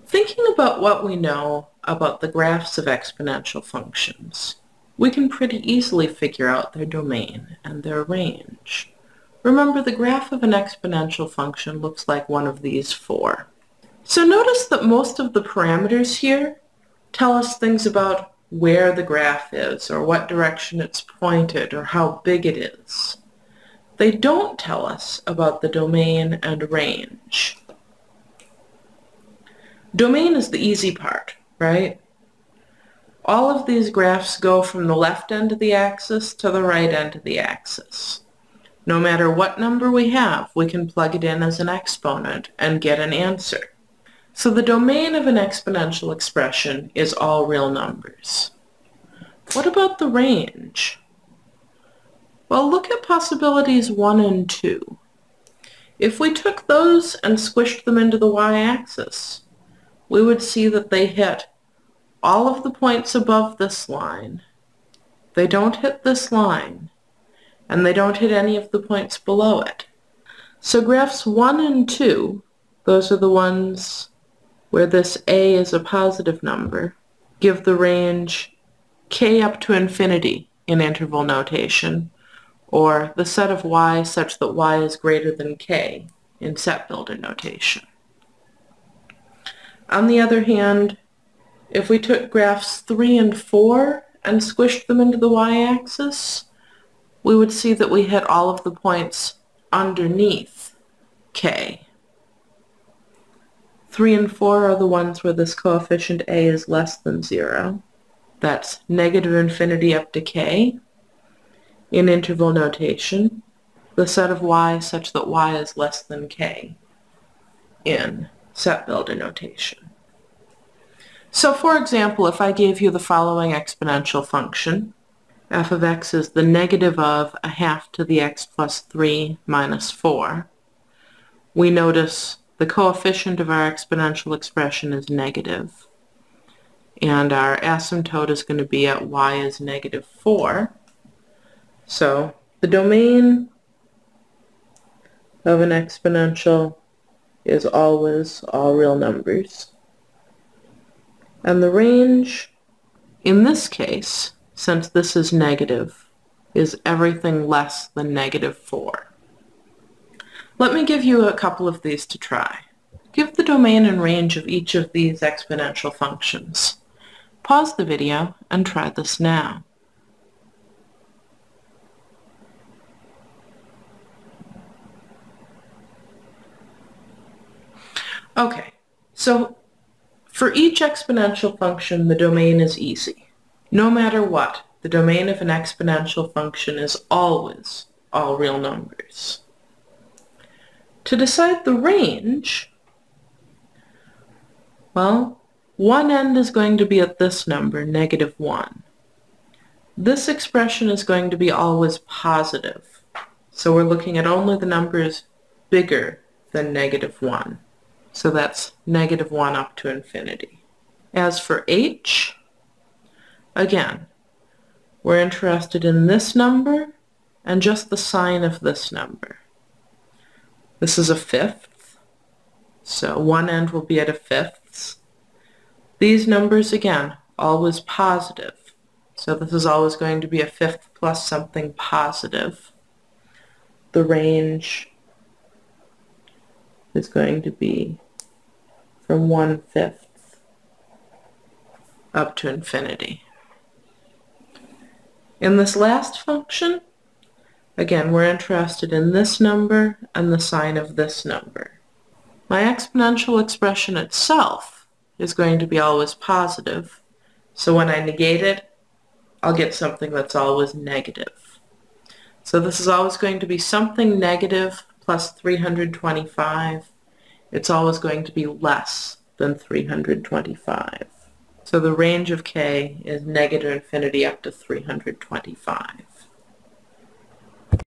Thinking about what we know about the graphs of exponential functions, we can pretty easily figure out their domain and their range. Remember, the graph of an exponential function looks like one of these four. So notice that most of the parameters here tell us things about where the graph is, or what direction it's pointed, or how big it is. They don't tell us about the domain and range. Domain is the easy part, right? All of these graphs go from the left end of the axis to the right end of the axis. No matter what number we have, we can plug it in as an exponent and get an answer. So the domain of an exponential expression is all real numbers. What about the range? Well, look at possibilities 1 and 2. If we took those and squished them into the y-axis, we would see that they hit all of the points above this line. They don't hit this line, and they don't hit any of the points below it. So graphs 1 and 2, those are the ones where this a is a positive number, give the range k up to infinity in interval notation, or the set of y such that y is greater than k in set builder notation. On the other hand, if we took graphs 3 and 4 and squished them into the y-axis, we would see that we hit all of the points underneath k. 3 and 4 are the ones where this coefficient a is less than 0. That's negative infinity up to k in interval notation, the set of y such that y is less than k in set builder notation. So for example, if I gave you the following exponential function, f of x is the negative of a half to the x plus 3 minus 4, we notice the coefficient of our exponential expression is negative, and our asymptote is going to be at y is negative 4. So the domain of an exponential is always all real numbers. And the range, in this case, since this is negative, is everything less than negative 4. Let me give you a couple of these to try. Give the domain and range of each of these exponential functions. Pause the video and try this now. Okay, so for each exponential function, the domain is easy. No matter what, the domain of an exponential function is always all real numbers. To decide the range, well, one end is going to be at this number, negative 1. This expression is going to be always positive, so we're looking at only the numbers bigger than negative 1. So that's negative 1 up to infinity. As for h, again, we're interested in this number and just the sign of this number. This is a fifth, so one end will be at a fifth. These numbers, again, always positive. So this is always going to be a fifth plus something positive. The range is going to be from 1/5 up to infinity. In this last function, again, we're interested in this number and the sign of this number. My exponential expression itself is going to be always positive, so when I negate it, I'll get something that's always negative. So this is always going to be something negative plus 325. It's always going to be less than 325. So the range of k is negative infinity up to 325.